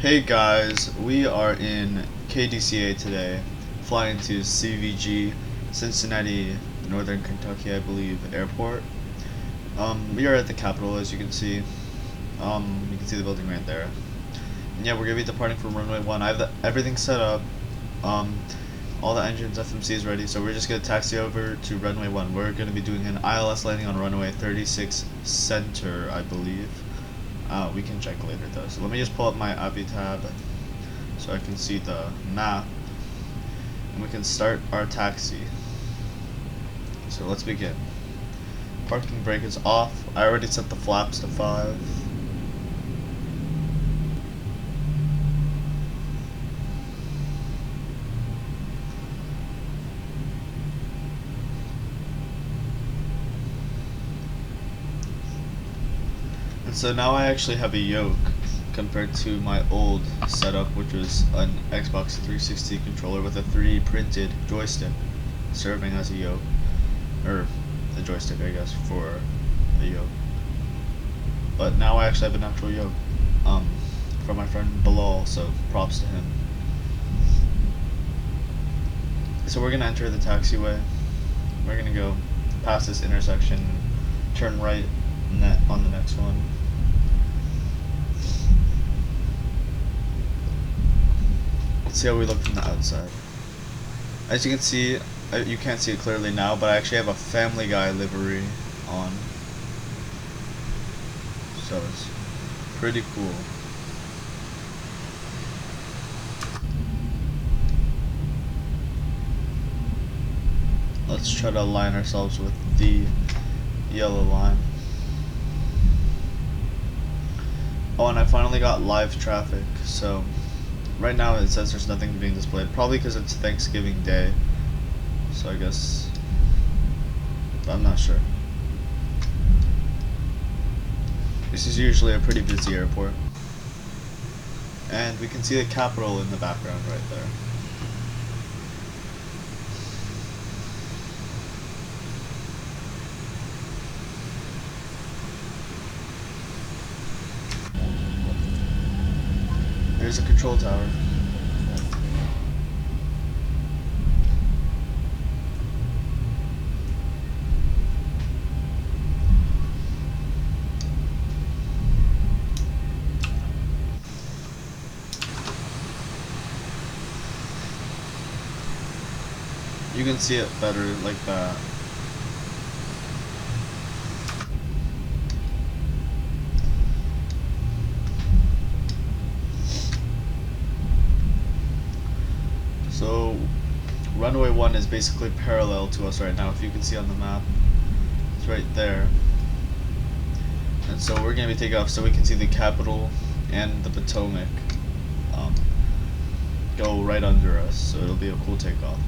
Hey guys, we are in KDCA today, flying to CVG, Cincinnati, Northern Kentucky, I believe, airport. We are at the Capitol, as you can see. You can see the building right there. And yeah, we're gonna be departing from runway 1. I have everything set up. All the engines, FMC is ready, so we're just gonna taxi over to runway 1. We're gonna be doing an ILS landing on runway 36 center, I believe. We can check later though. So let me just pull up my API tab so I can see the map, and we can start our taxi. So let's begin. Parking brake is off. I already set the flaps to 5. And so now I actually have a yoke compared to my old setup, which was an Xbox 360 controller with a 3D printed joystick serving as a yoke, or a joystick I guess for a yoke. But now I actually have an actual yoke from my friend Bilal, so props to him. So we're gonna enter the taxiway. We're gonna go past this intersection, turn right on the next one. Let's see how we look from the outside. As you can see, you can't see it clearly now, but I actually have a Family Guy livery on, so it's pretty cool. Let's try to align ourselves with the yellow line. Oh, and I finally got live traffic, so right now it says there's nothing being displayed, probably because it's Thanksgiving Day, so I guess, I'm not sure. This is usually a pretty busy airport. And we can see the Capitol in the background right there. There's a control tower. You can see it better like that. So runway 1 is basically parallel to us right now, if you can see on the map. It's right there. And so we're going to be taking off so we can see the Capitol and the Potomac go right under us, so it'll be a cool takeoff.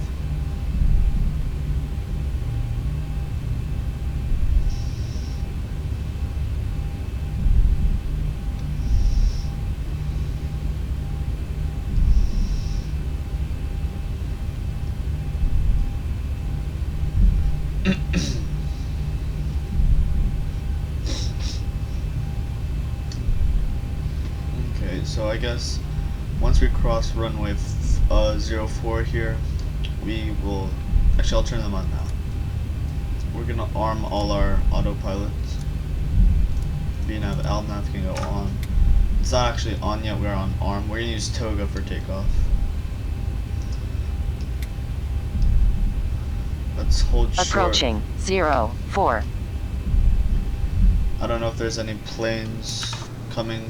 Okay, so I guess once we cross runway 04 here, we will, actually I'll turn them on now. We're gonna arm all our autopilots. VNav, LNav can go on. It's not actually on yet, we're on arm. We're gonna use Toga for takeoff. Let's hold short. Approaching 04. I don't know if there's any planes coming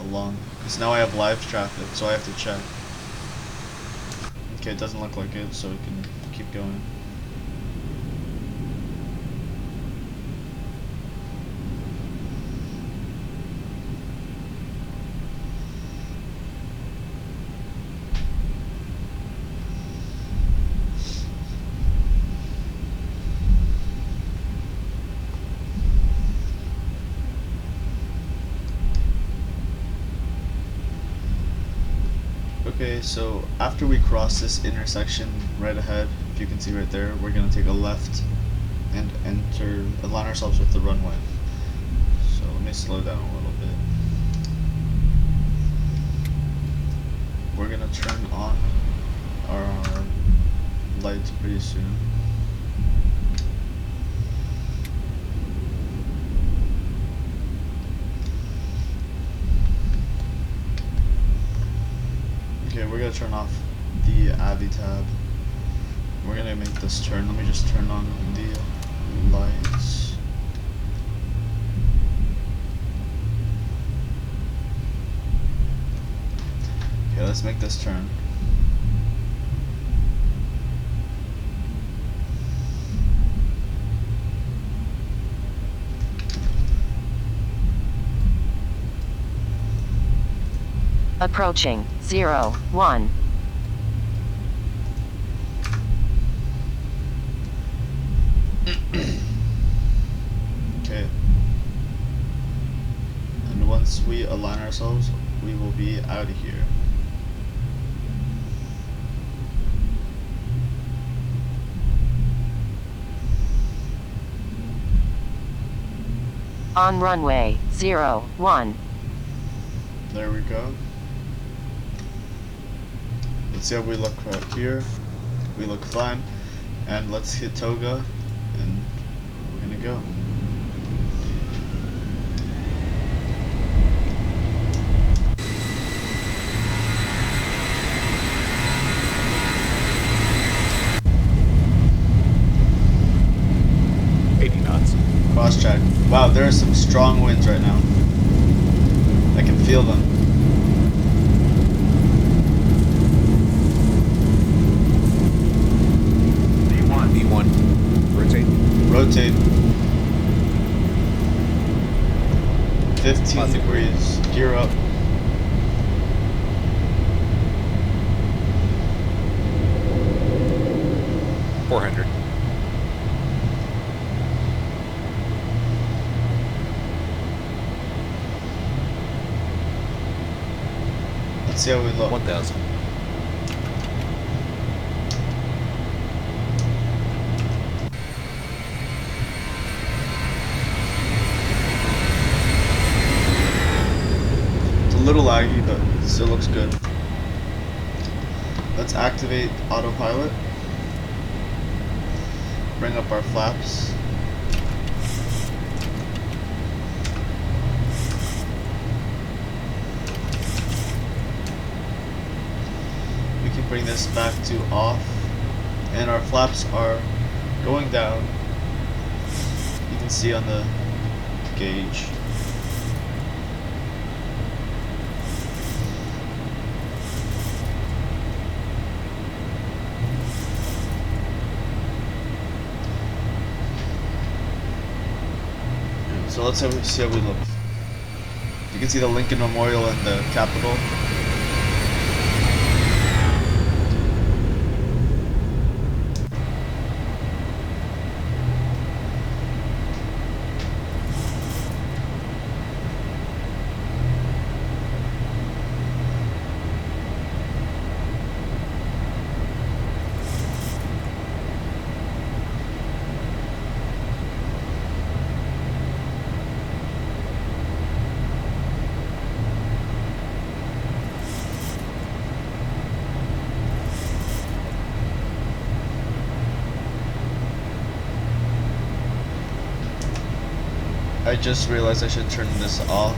along, because now I have live traffic, so I have to check. Okay, it doesn't look like it, so we can keep going. Okay, so after we cross this intersection right ahead, if you can see right there, we're going to take a left and align ourselves with the runway. So let me slow down a little bit. we're gonna turn on our lights pretty soon. Okay, we're gonna turn off the Avi tab. We're gonna make this turn. Let me just turn on the lights. Okay, let's make this turn. Approaching 0, 1. Okay. And once we align ourselves, we will be out of here. On runway 0, 1. There we go. Let's see how we look right here. We look fine. And let's hit toga, and we're gonna go. Cross check. Wow, there are some strong winds right now. I can feel them. V1. Rotate. Rotate. 15 degrees. Gear up. .400. Let's see how we look. 1,000. It's a little laggy, but it still looks good. Let's activate autopilot. Bring up our flaps. We can bring this back to off, and our flaps are going down. You can see on the gauge. So let's see how we look. You can see the Lincoln Memorial and the Capitol. I just realized I should turn this off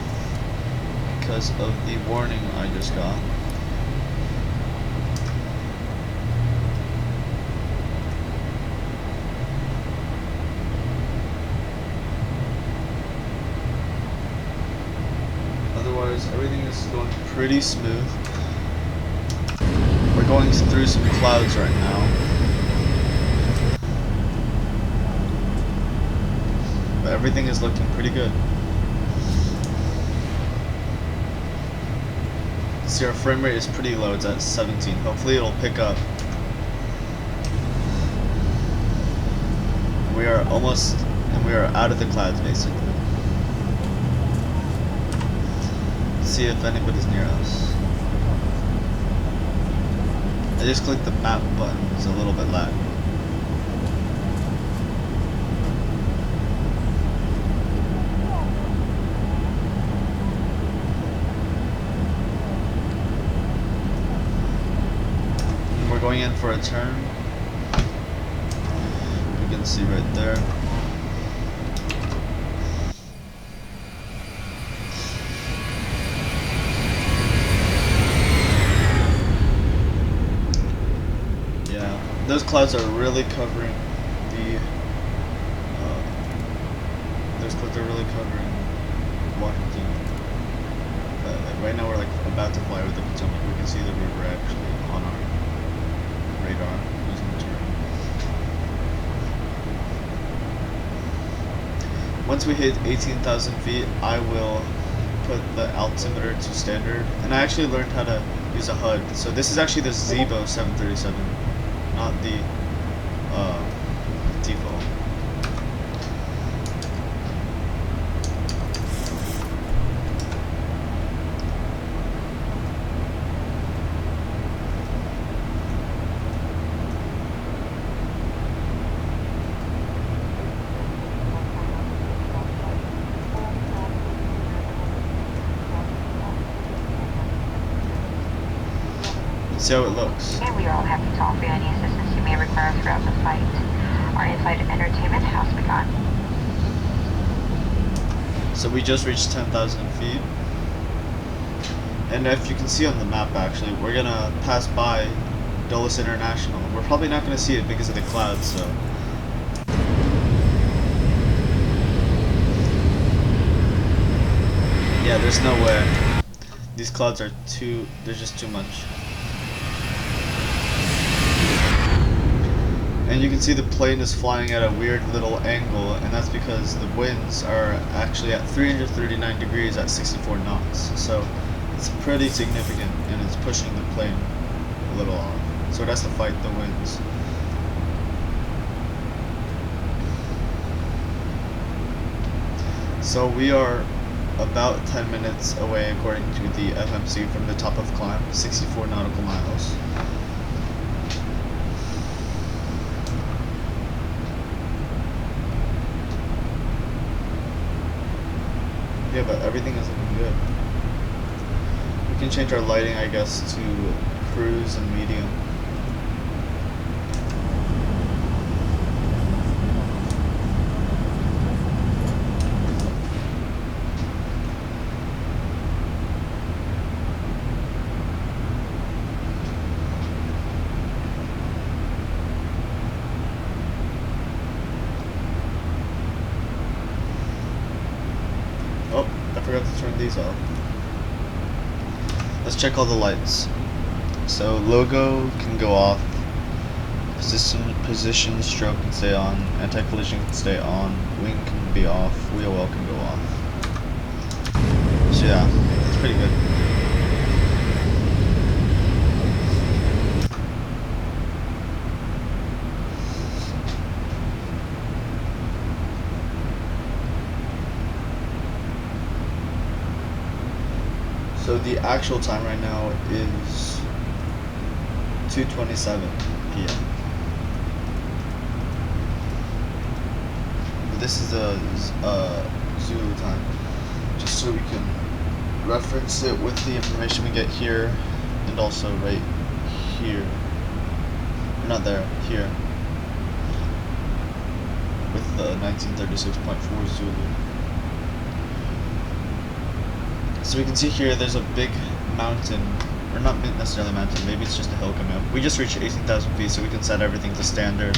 because of the warning I just got. Otherwise, everything is going pretty smooth. We're going through some clouds right now. But everything is looking pretty good. See, our frame rate is pretty low, it's at 17. Hopefully it'll pick up. We are out of the clouds basically. Let's see if anybody's near us. I just clicked the map button, it's a little bit lag. going in for a turn. You can see right there. Yeah, those clouds are really covering the. Those clouds are really covering Washington. Right now we're like about to fly over the Potomac. We can see the river actually on our radar using the terrain. Once we hit 18,000 feet, I will put the altimeter to standard. And I actually learned how to use a HUD. So this is actually the Zibo 737, not the default. See how it looks. And we are all happy to offer you any assistance you may require throughout the flight. Our in-flight entertainment has begun. So we just reached 10,000 feet. And if you can see on the map actually, we're gonna pass by Dulles International. We're probably not gonna see it because of the clouds, so. Yeah, there's no way. These clouds are they're just too much. And you can see the plane is flying at a weird little angle, and that's because the winds are actually at 339 degrees at 64 knots. So it's pretty significant, and it's pushing the plane a little off. So it has to fight the winds. So we are about 10 minutes away, according to the FMC, from the top of climb, 64 nautical miles. Yeah, but everything is looking good. We can change our lighting, I guess, to cruise and medium. Oh, I forgot to turn these off. Let's check all the lights. So logo can go off. Position stroke can stay on. Anti-collision can stay on. Wing can be off. Wheel well can go off. So yeah, it's pretty good. So the actual time right now is 2:27 p.m. But this is a Zulu time, just so we can reference it with the information we get here, and also right here. Not there, here. With the 1936.4 Zulu. So we can see here there's a big mountain, or not necessarily a mountain, maybe it's just a hill coming up. We just reached 18,000 feet, so we can set everything to standard.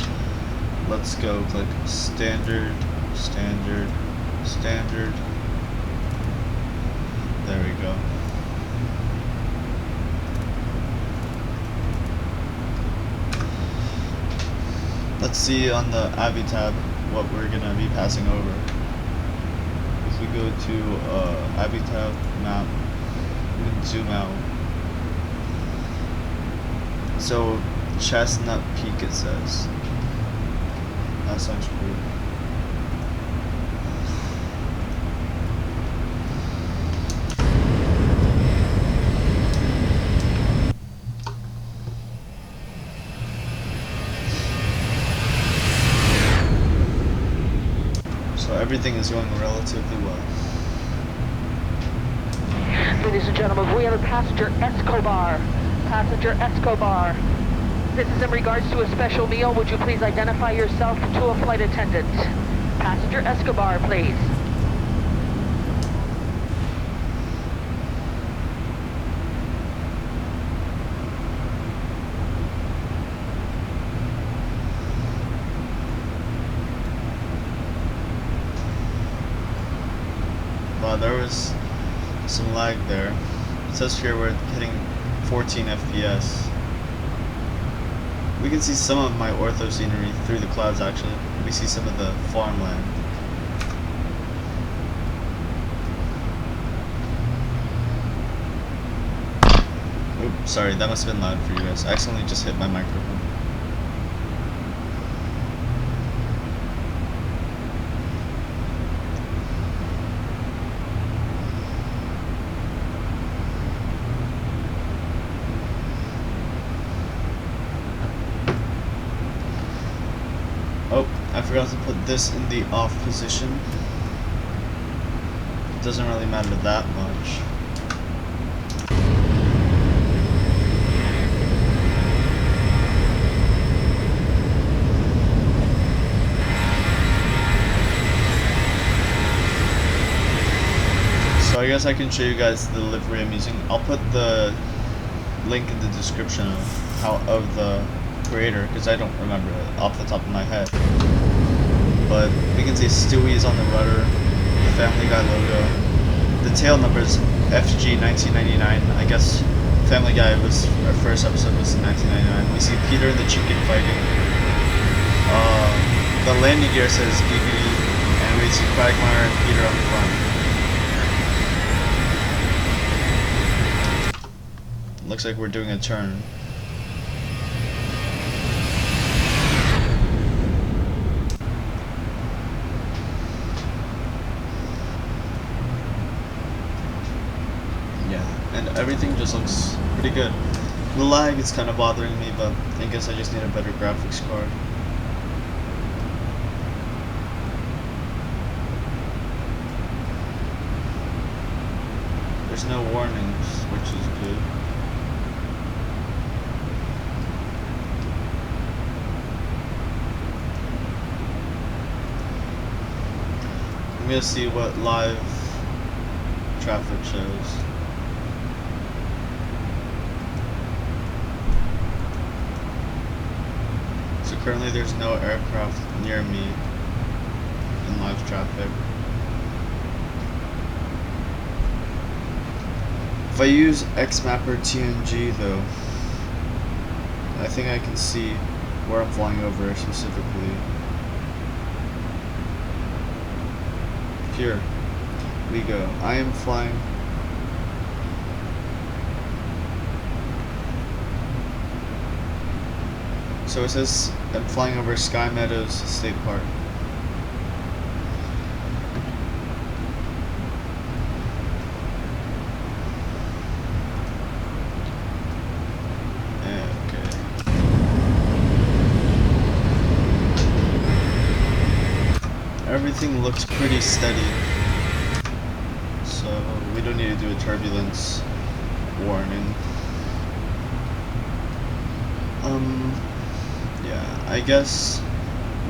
Let's go, click standard, standard, standard. There we go. Let's see on the Avi tab what we're gonna be passing over. If we go to Avi tab map, we can zoom out. So Chestnut Peak it says. That sounds cool. So everything is going relatively well. Ladies and gentlemen, we have a passenger Escobar. Passenger Escobar. This is in regards to a special meal. Would you please identify yourself to a flight attendant? Passenger Escobar, please. Wow, there was some lag there. It says here we're hitting 14 FPS. We can see some of my ortho scenery through the clouds actually. We see some of the farmland. Oops, sorry, that must have been loud for you guys. I accidentally just hit my microphone. Oh, I forgot to put this in the off position. It doesn't really matter that much. So I guess I can show you guys the livery I'm using. I'll put the link in the description of the creator, because I don't remember it off the top of my head. But we can see Stewie is on the rudder, the Family Guy logo. The tail number is FG 1999. I guess Family Guy was, our first episode was in 1999. We see Peter and the chicken fighting. The landing gear says BB, and we see Quagmire and Peter on the front. Looks like we're doing a turn. And everything just looks pretty good. The lag is kind of bothering me, but I guess I just need a better graphics card. There's no warnings, which is good. I'm gonna see what live traffic shows. So currently there's no aircraft near me in live traffic. If I use XMap or TNG though, I think I can see where I'm flying over specifically. Here we go. I am flying so it says I'm flying over Sky Meadows State Park. Okay. Everything looks pretty steady, so we don't need to do a turbulence warning. Yeah, I guess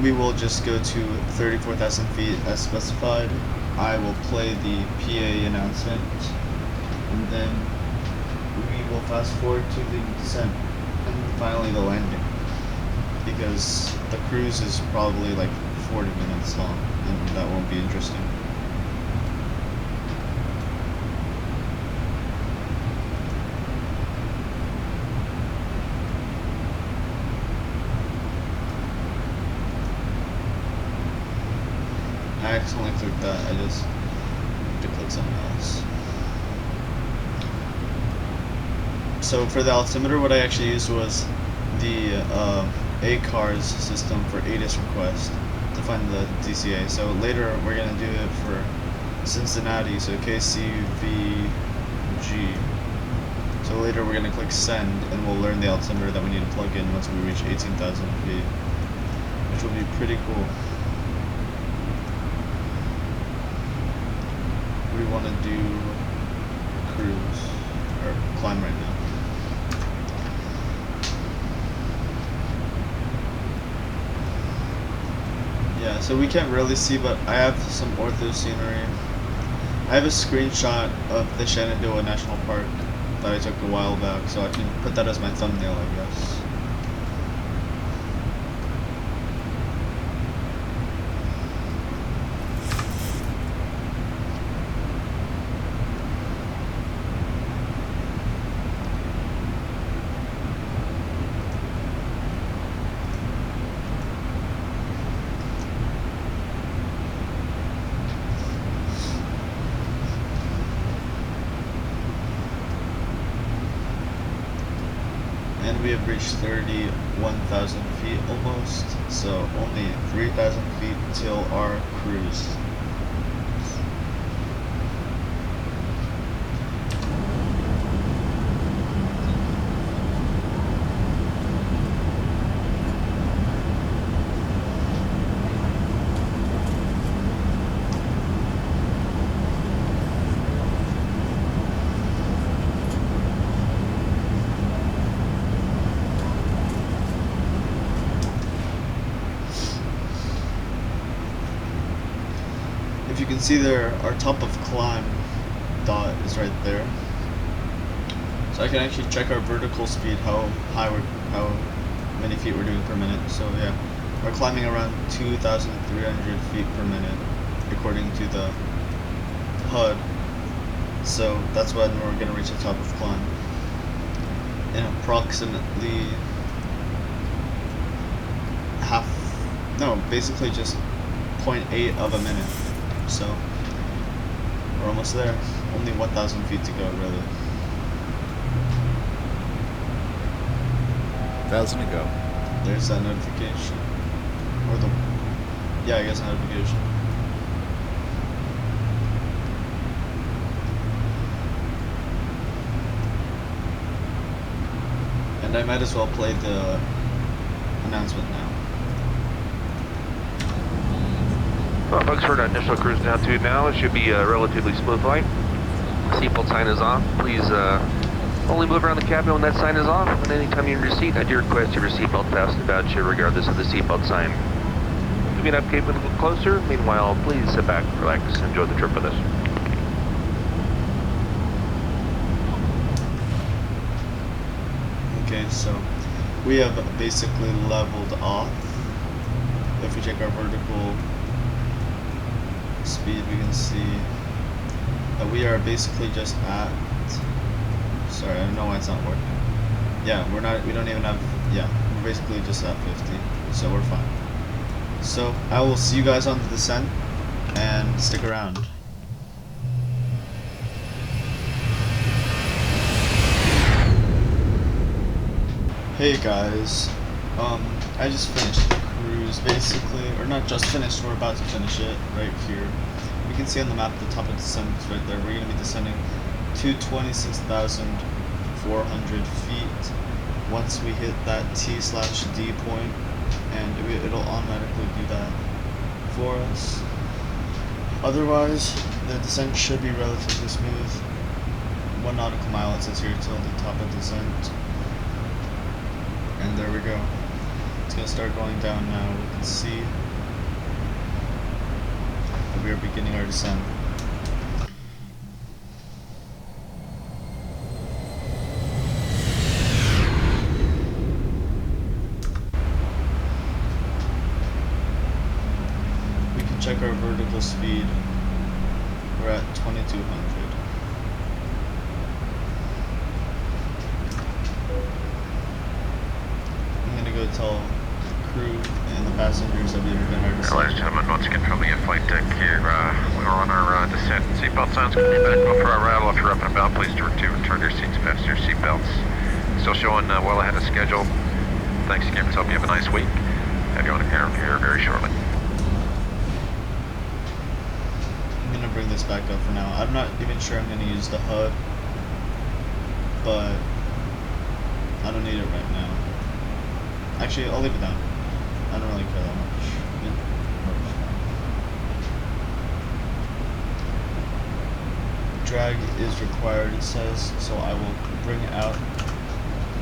we will just go to 34,000 feet as specified. I will play the PA announcement, and then we will fast forward to the descent, and finally the landing, because the cruise is probably like 40 minutes long, and that won't be interesting. I accidentally clicked that, I just need to click something else. So for the altimeter, what I actually used was the ACARS system for ATIS request to find the DCA. So later we're going to do it for Cincinnati, so KCVG. So later we're going to click send, and we'll learn the altimeter that we need to plug in once we reach 18,000 feet, which will be pretty cool. We want to do cruise, or climb right now. So we can't really see, but I have some ortho scenery. I have a screenshot of the Shenandoah National Park that I took a while back, so I can put that as my thumbnail, I guess. And we have reached 31,000 feet almost, so only 3,000 feet till our cruise. If you can see there, our top of climb dot is right there. So I can actually check our vertical speed, how many feet we're doing per minute. So yeah, we're climbing around 2,300 feet per minute, according to the HUD. So that's when we're gonna reach the top of climb in approximately basically just 0.8 of a minute. So we're almost there. Only 1,000 feet to go, really. 1,000 to go. There's that notification. Or yeah, I guess notification. And I might as well play the announcement now. Well, folks, for our initial cruise altitude now, it should be a relatively smooth flight. Seatbelt sign is off. Please only move around the cabin when that sign is off. And anytime you're in your seat, I do request your seatbelt fastened about you regardless of the seatbelt sign. Moving up, cabin a little closer. Meanwhile, please sit back, relax, enjoy the trip with us. Okay, so we have basically leveled off. If we check our vertical speed, we can see that we are basically just at, sorry, I don't know why it's not working. Yeah, we don't even have, yeah, we're basically just at 50, so we're fine. So I will see you guys on the descent, and stick around. Hey guys, I just finished the cruise basically, or not just finished, we're about to finish it right here. You can see on the map the top of descent is right there. We're going to be descending to 26,400 feet once we hit that T/D point, and it'll automatically do that for us. Otherwise, the descent should be relatively smooth. 1 nautical mile it says here till the top of descent. And there we go. It's going to start going down now. We can see that we are beginning our descent. We can check our vertical speed. We're at 2,200. Go tell the crew and the passengers that we've been our descent. Ladies and gentlemen, once again from the flight deck here, we're on our descent. Seatbelt signs going to be back up for our rattle. If you're up and about, please to return your seats, fasten your seatbelts. Still showing well ahead of schedule. Thanks again. Hope you have a nice week. Have you on here very shortly. I'm going to bring this back up for now. I'm not even sure I'm going to use the HUD, but I don't need it right now. Actually, I'll leave it down. I don't really care that much. It works. Drag is required, it says, so I will bring out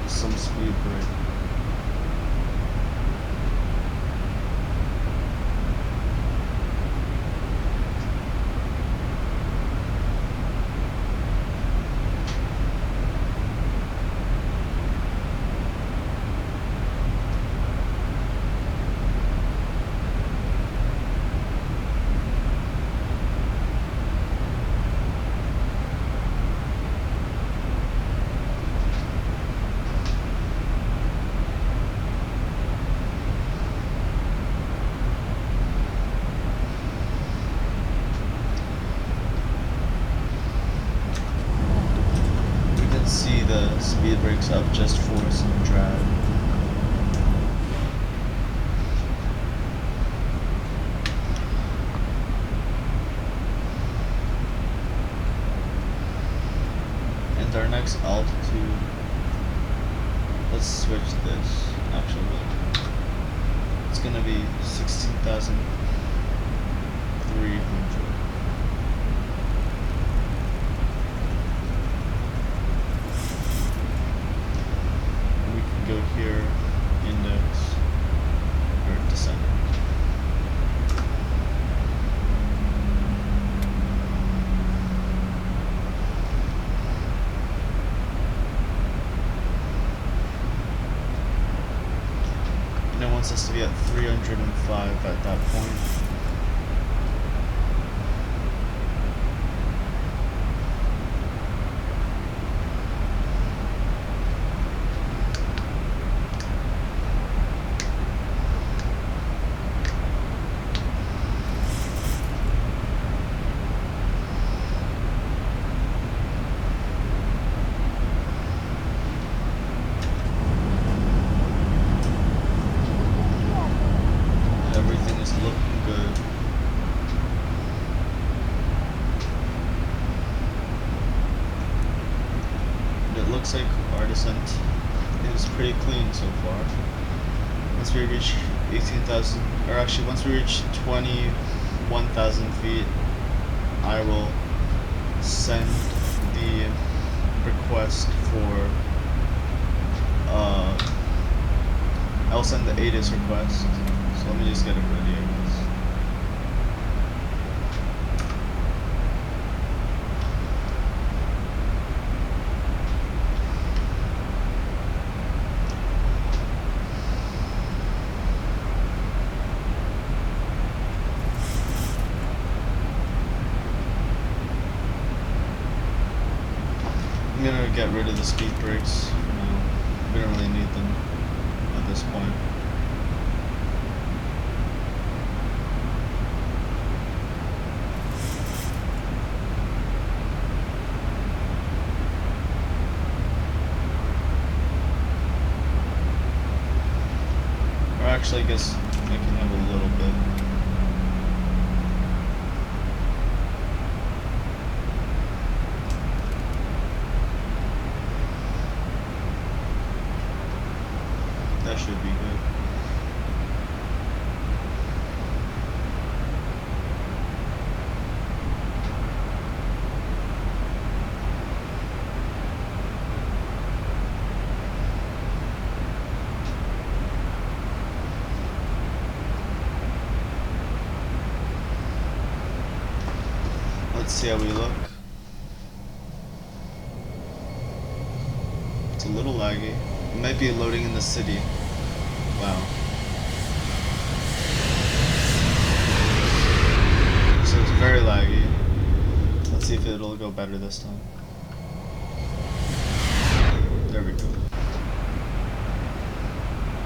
some speed brake. the speed brakes up just for some drag. And our next altitude, let's switch this, actually. It's gonna be 16,300. And we can go here, index, or descent. And it wants us to be at 305 at that point. Everything is looking good. And it looks like our descent is pretty clean so far. Once we reach 18,000, or actually once we reach 21,000 feet, I will send the request for, I'll send the ADIS request. So let me just get it ready, I guess. I'm gonna get rid of the speed brakes for now. We don't really need them at this point. Or actually, I guess I can have a little bit. That should be good. Let's see how we look. It's a little laggy. It might be loading in the city. Wow. So it's very laggy. Let's see if it'll go better this time. There we go.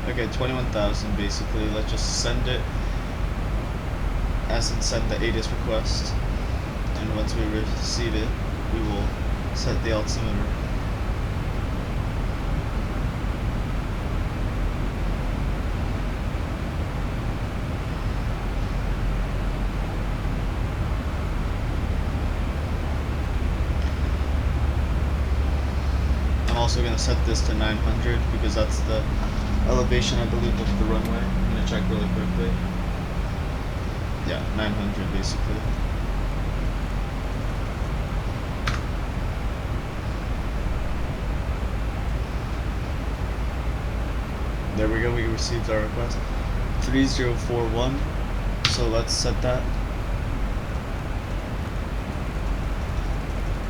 Okay, 21,000 basically. Let's just send it as in send the ADIS request. And once we receive it, we will set the altimeter. I'm also going to set this to 900 because that's the elevation, I believe, of the runway. I'm going to check really quickly. Yeah, 900 basically. There we go, we received our request. 3041. So let's set that.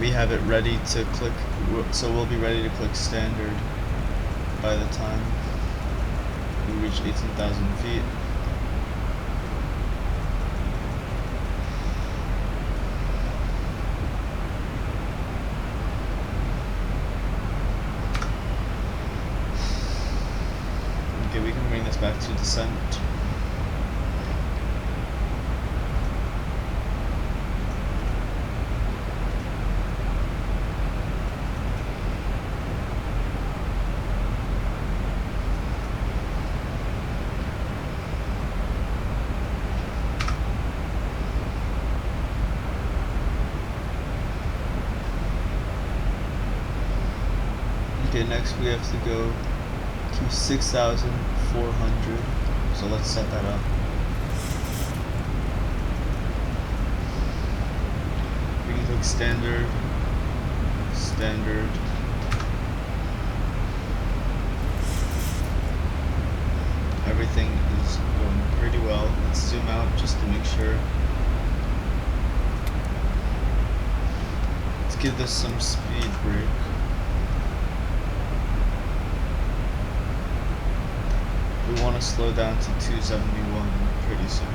We have it ready to click, so we'll be ready to click standard by the time we reach 18,000 feet. Okay, we can bring this back to descent. Okay, next we have to go to 6,400. So let's set that up. We can click standard, standard. Everything is going pretty well. Let's zoom out just to make sure. Let's give this some speed brake. We want to slow down to 271 pretty soon.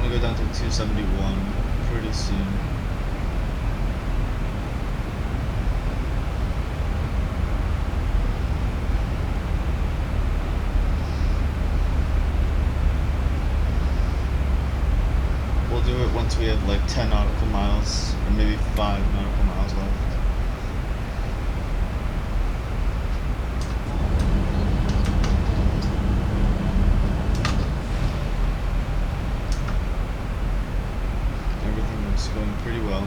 Go down to 271 pretty soon. We'll do it once we have like 10 nautical miles, or maybe 5 nautical miles left. It's going pretty well.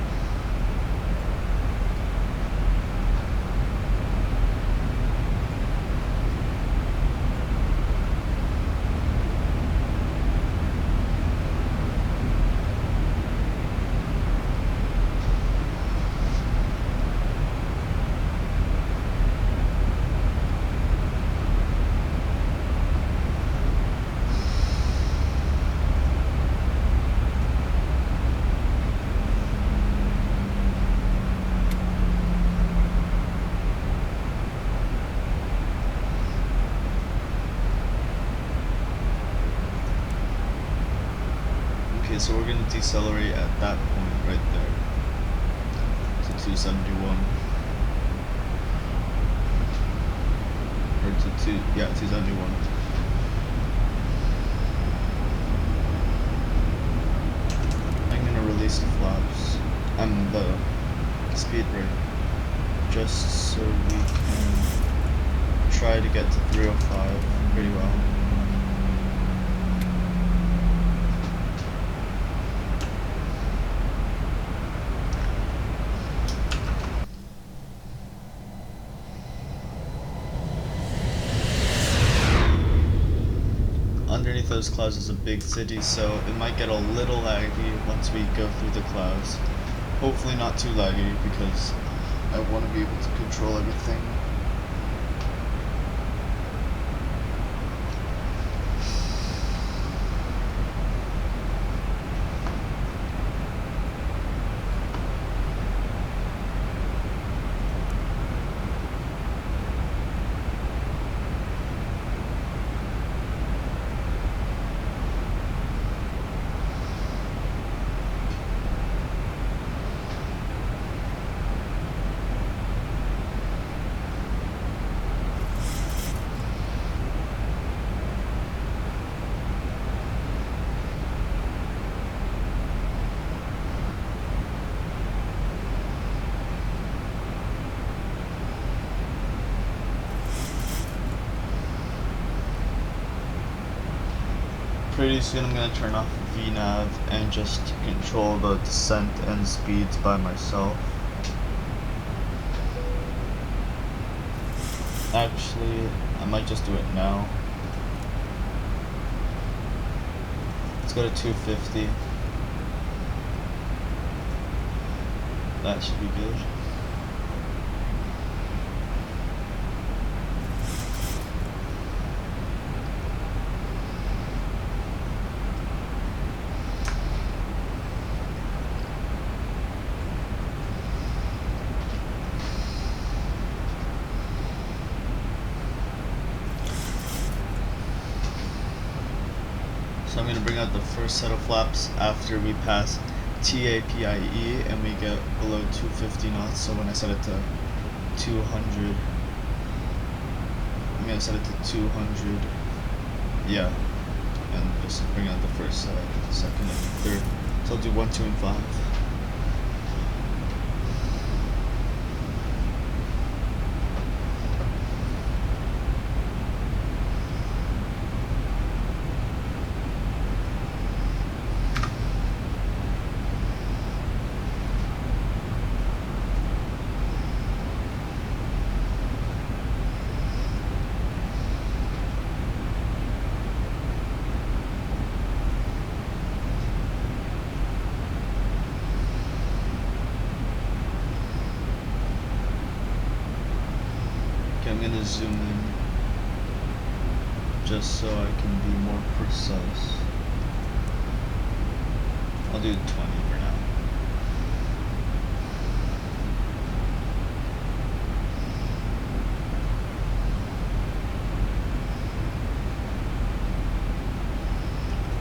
Okay, so we're going to decelerate at that point right there to 271. Or to 271. I'm going to release the flaps and the speed brake just so we can try to get to 305 pretty well. Underneath those clouds is a big city, so it might get a little laggy once we go through the clouds. Hopefully not too laggy, because I want to be able to control everything. Pretty soon I'm going to turn off VNav and just control the descent and speeds by myself. Actually, I might just do it now. Let's go to 250. That should be good. So I'm going to bring out the first set of flaps after we pass TAPIE and we get below 250 knots. So when I set it to 200, I'm gonna set it to 200. Yeah, and just bring out the first, second, and third. So I'll do 1, 2, and 5. I'm gonna zoom in just so I can be more precise. I'll do 20 for now.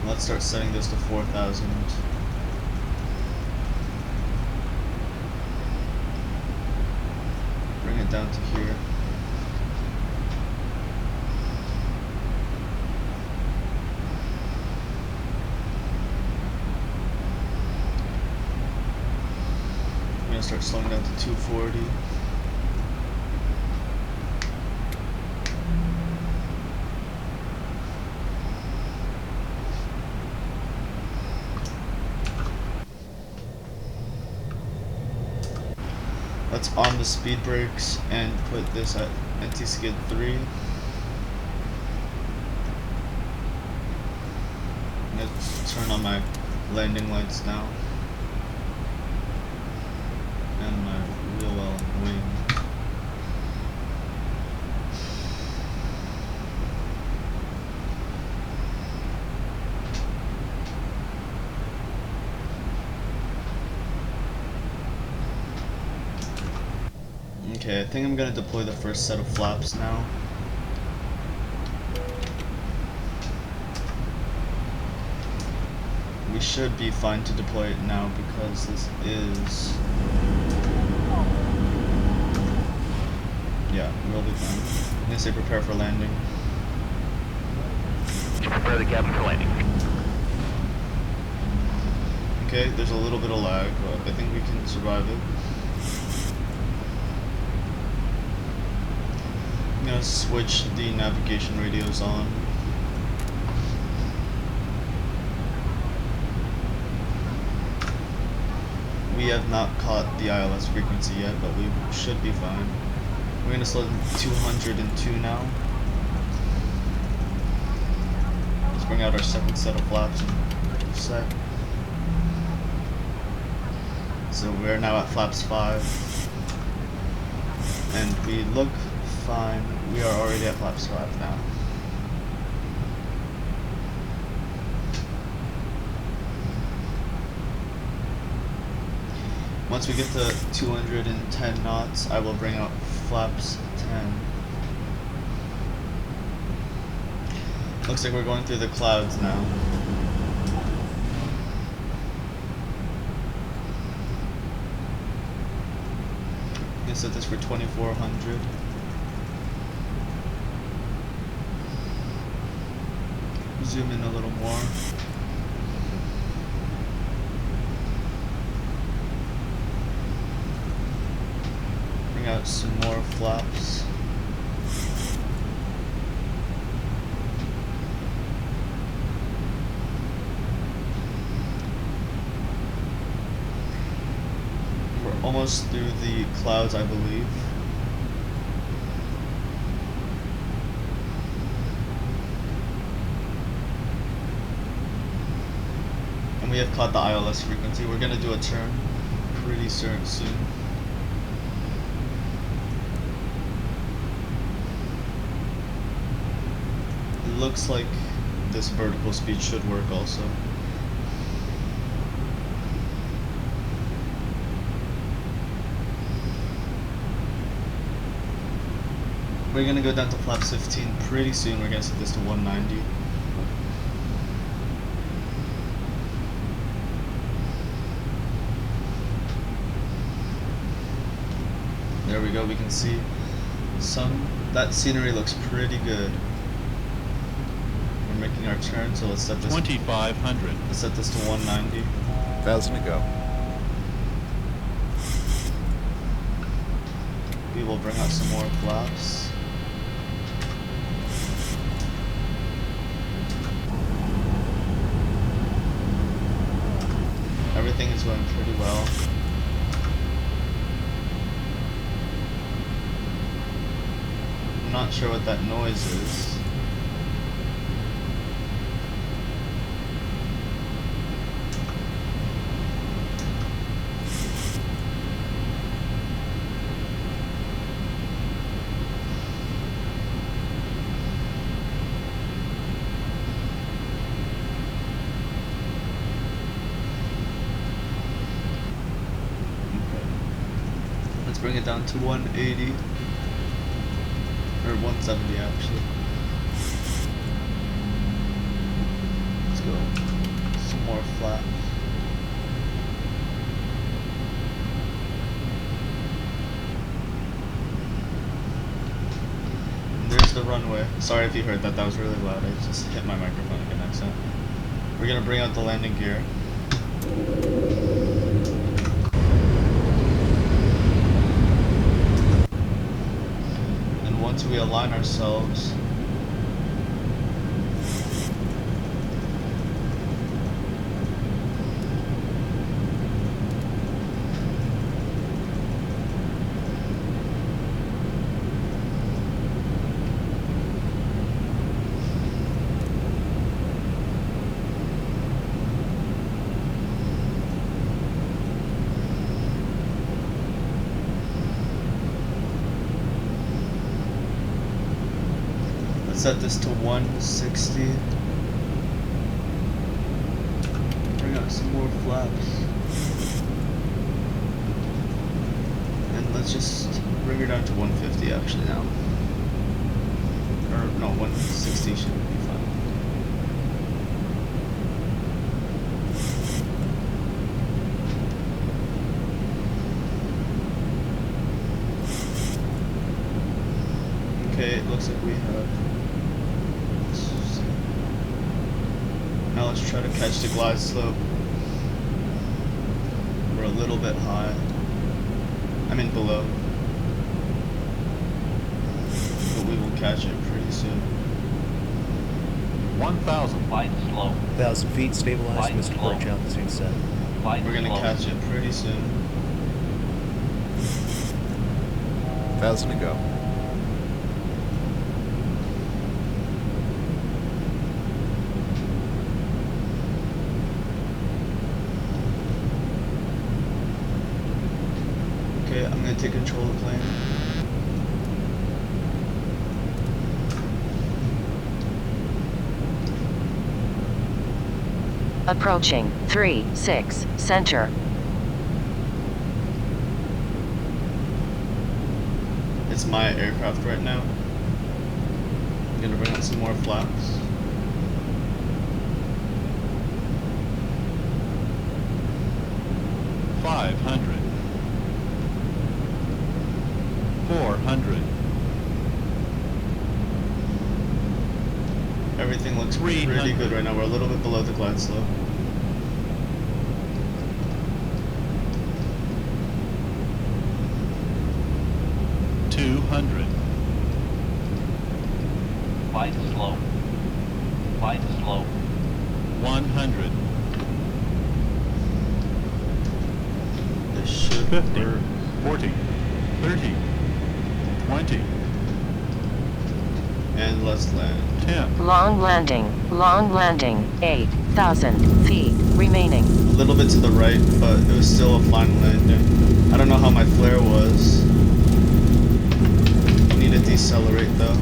Let's start setting this to 4,000. Bring it down to here. Start slowing down to 240. Let's on the speed brakes and put this at anti-skid 3. Let's turn on my landing lights now. And my wheel well wing. Okay, I think I'm gonna deploy the first set of flaps now. We should be fine to deploy it now because this is... Yeah, we'll be fine. I'm gonna say prepare for landing. Prepare the cabin for landing. Okay, there's a little bit of lag, but I think we can survive it. I'm gonna switch the navigation radios on. We have not caught the ILS frequency yet, but we should be fine. We're gonna slow to 202 now. Let's bring out our second set of flaps in a sec. So we're now at flaps 5. And we look fine. We are already at flaps 5 now. Once we get to 210 knots, I will bring out flaps 10. Looks like we're going through the clouds now. I'm gonna set this for 2400. Zoom in a little more. Bring out some more flaps. We're almost through the clouds, I believe. And we have caught the ILS frequency. We're gonna do a turn pretty soon. It looks like this vertical speed should work also. We're gonna go down to flaps 15 pretty soon. We're gonna set this to 190. There we go, we can see that scenery looks pretty good. We're making our turn, so let's set this 2,500. let's set this to 190. 1,000 to go. We will bring out some more flaps. Everything is going pretty well. I'm not sure what that noise is. Let's bring it down to 180. Or 170 actually. Let's go. Some more flaps. And there's the runway. Sorry if you heard that, that was really loud. I just hit my microphone again accidentally. We're gonna bring out the landing gear. Once we align ourselves, set this to 160. Bring out some more flaps. And let's just bring her down to 150 actually now. Or no, 160 should be fine. Okay, it looks like we have. Now let's try to catch the glide slope. We're a little bit high. I mean below. But we will catch it pretty soon. 1,000. Light slow. 1,000 feet, stabilized, Light Mr. slow. Perch, altitude set. Light We're gonna slow. catch it pretty soon. 1,000 to go. Okay, I'm gonna take control of the plane. Approaching 3-6 center. It's my aircraft right now. I'm gonna bring out some more flaps. $500. 400. Everything looks pretty 300. good right now. We're a little bit below the glide slope. $200. Light slow. Light slow. 100. This should 50. work. 40. 30. 20. And let's land. 10. Long landing, 8,000 feet remaining. A little bit to the right, but it was still a fine landing. I don't know how my flare was. I need to decelerate though.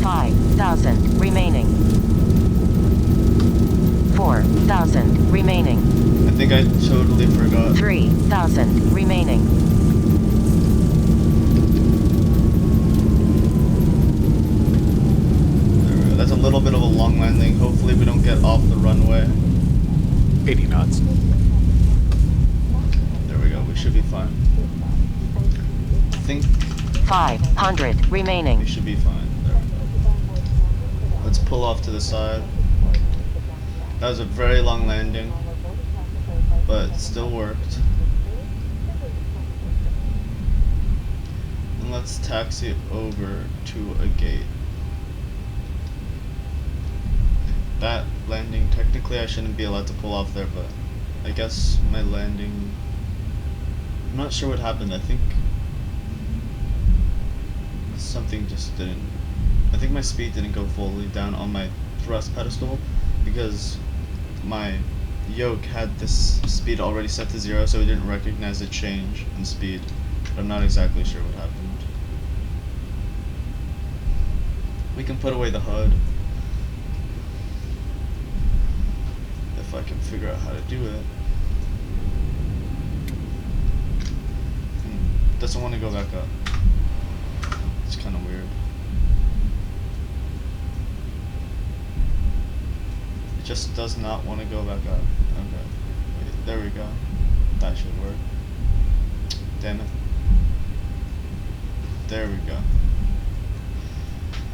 5,000 remaining. 4,000 remaining. I think I totally forgot. 3,000 remaining. There we go. That's a little bit of a long landing. Hopefully we don't get off the runway. 80 knots. There we go. We should be fine. think 500 we remaining. should be fine. There we go. Let's pull off to the side. That was a very long landing, but it still worked. And let's taxi over to a gate. That landing, technically I shouldn't be allowed to pull off there, but I guess my landing, I'm not sure what happened. I think something just didn't, I think my speed didn't go fully down on my thrust pedestal, because my yoke had this speed already set to 0, so it didn't recognize the change in speed. But I'm not exactly sure what happened. We can put away the HUD if I can figure out how to do it. Doesn't want to go back up. It's kind of weird. It just does not want to go back up. Okay. Wait, there we go. That should work. Damn it. There we go.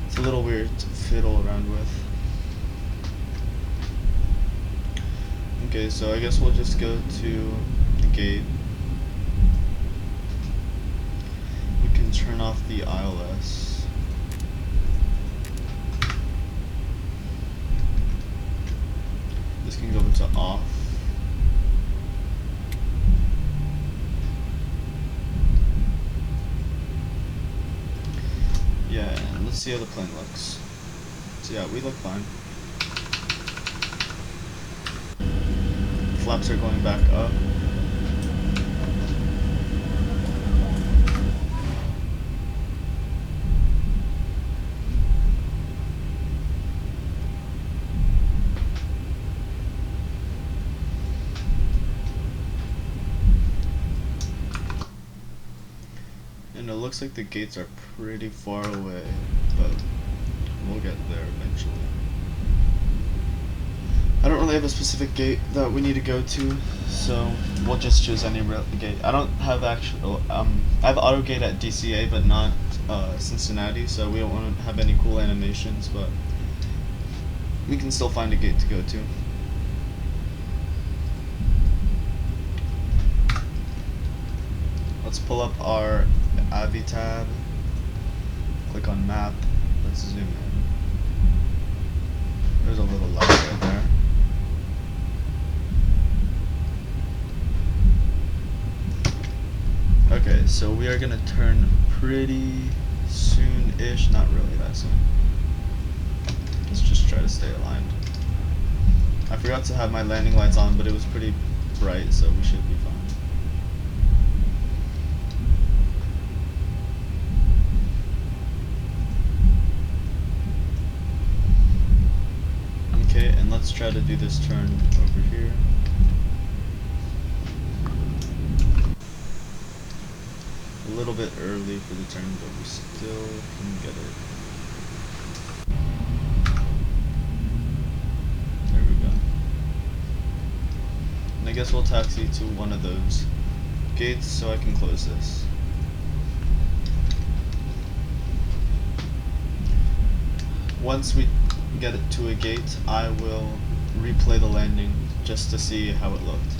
It's a little weird to fiddle around with. Okay, so I guess we'll just go to the gate. We can turn off the ILS. This can go to off. Yeah, and let's see how the plane looks. So yeah, we look fine. Flaps are going back up. And it looks like the gates are pretty far away, but we'll get there eventually. I don't really have a specific gate that we need to go to, so we'll just choose any gate. I don't have actual, I have auto gate at DCA, but not Cincinnati, so we don't want to have any cool animations, but we can still find a gate to go to. Let's pull up our Avi tab, click on map, let's zoom in. There's a little light right there. Okay, so we are gonna turn pretty soon-ish, not really that soon. Let's just try to stay aligned. I forgot to have my landing lights on, but it was pretty bright, so we should be fine. Okay, and let's try to do this turn over here. A little bit early for the turn, but we still can get it. There we go. And I guess we'll taxi to one of those gates so I can close this. Once we get it to a gate, I will replay the landing just to see how it looked.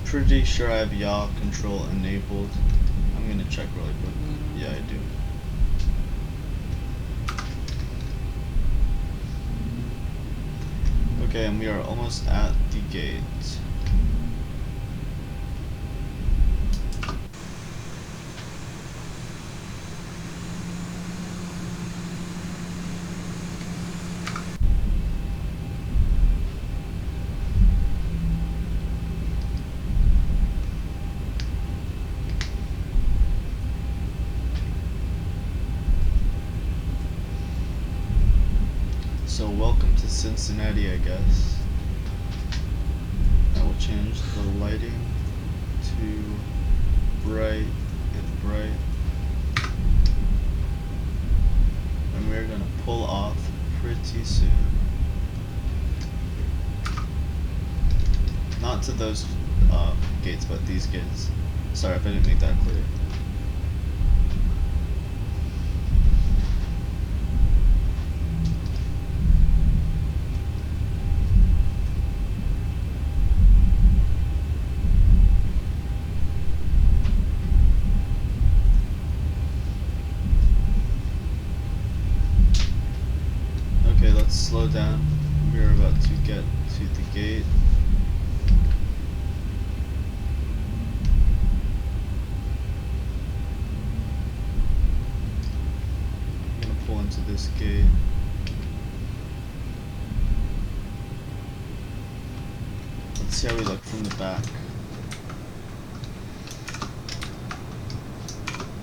Pretty sure I have yaw control enabled. I'm gonna check really quick. Yeah, I do. Okay, and we are almost at the gate. So welcome to Cincinnati, I guess. I will change the lighting to bright and bright. And we're gonna pull off pretty soon. Not to those gates, but these gates. Sorry if I didn't make that clear. Okay, let's slow down. We're about to get to the gate. I'm gonna pull into this gate. Let's see how we look from the back.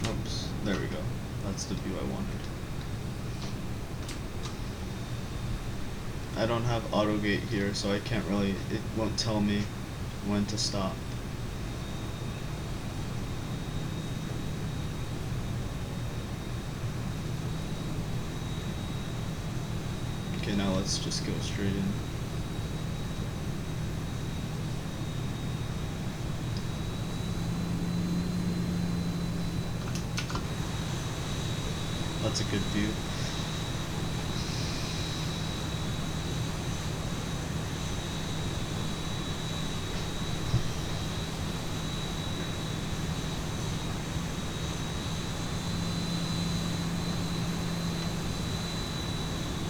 Oops, there we go. That's the view I wanted. I don't have auto gate here, so I can't really, it won't tell me when to stop. Okay, now let's just go straight in. That's a good view.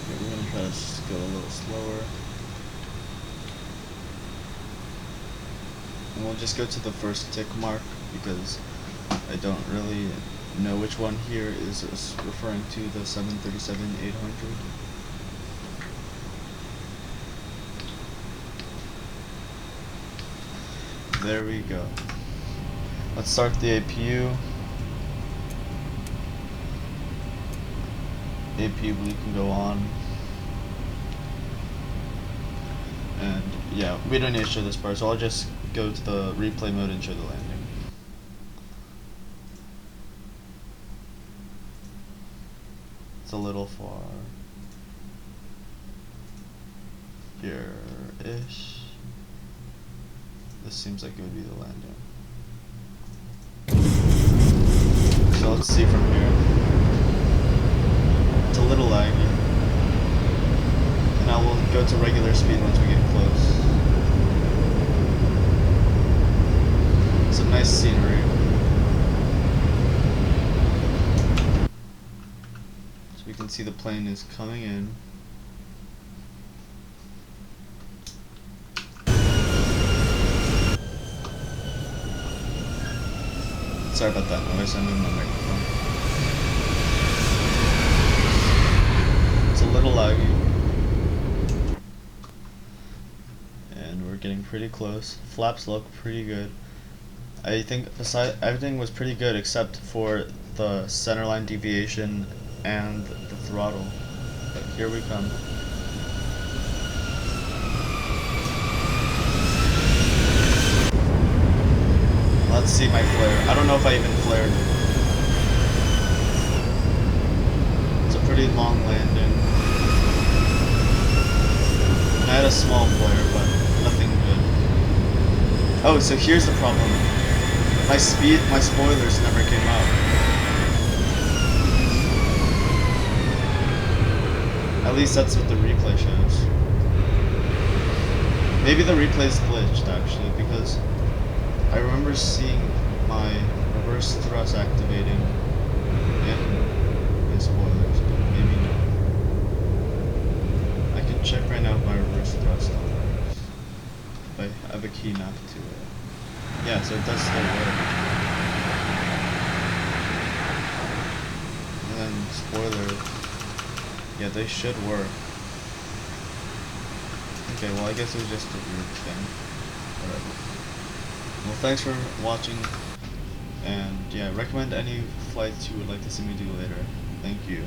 We're gonna try to just go a little slower. And we'll just go to the first tick mark because I don't really know which one here is referring to the 737-800. There we go. Let's start the APU. APU we can go on. And yeah, we don't need to show this part, so I'll just go to the replay mode and show the landing. It's a little far. Here-ish. This seems like it would be the landing. So let's see from here. It's a little laggy. And I will go to regular speed once we get close. Some nice scenery. So we can see the plane is coming in. Sorry about that noise, I'm in my microphone. It's a little laggy. And we're getting pretty close. Flaps look pretty good. I think everything was pretty good except for the centerline deviation and the throttle. But here we come. Let's see my flare. I don't know if I even flared. It's a pretty long landing. And I had a small flare, but nothing good. Oh, so here's the problem. My spoilers never came out. At least that's what the replay shows. Maybe the replay's glitched actually, because I remember seeing my reverse thrust activating and my spoilers, but maybe not. I can check right now if my reverse thrust works. If I have a key knock to it. Yeah, so it does still work. And then spoilers. Yeah, they should work. Okay, well I guess it was just a weird thing. Whatever. Well, thanks for watching, and yeah, recommend any flights you would like to see me do later. Thank you.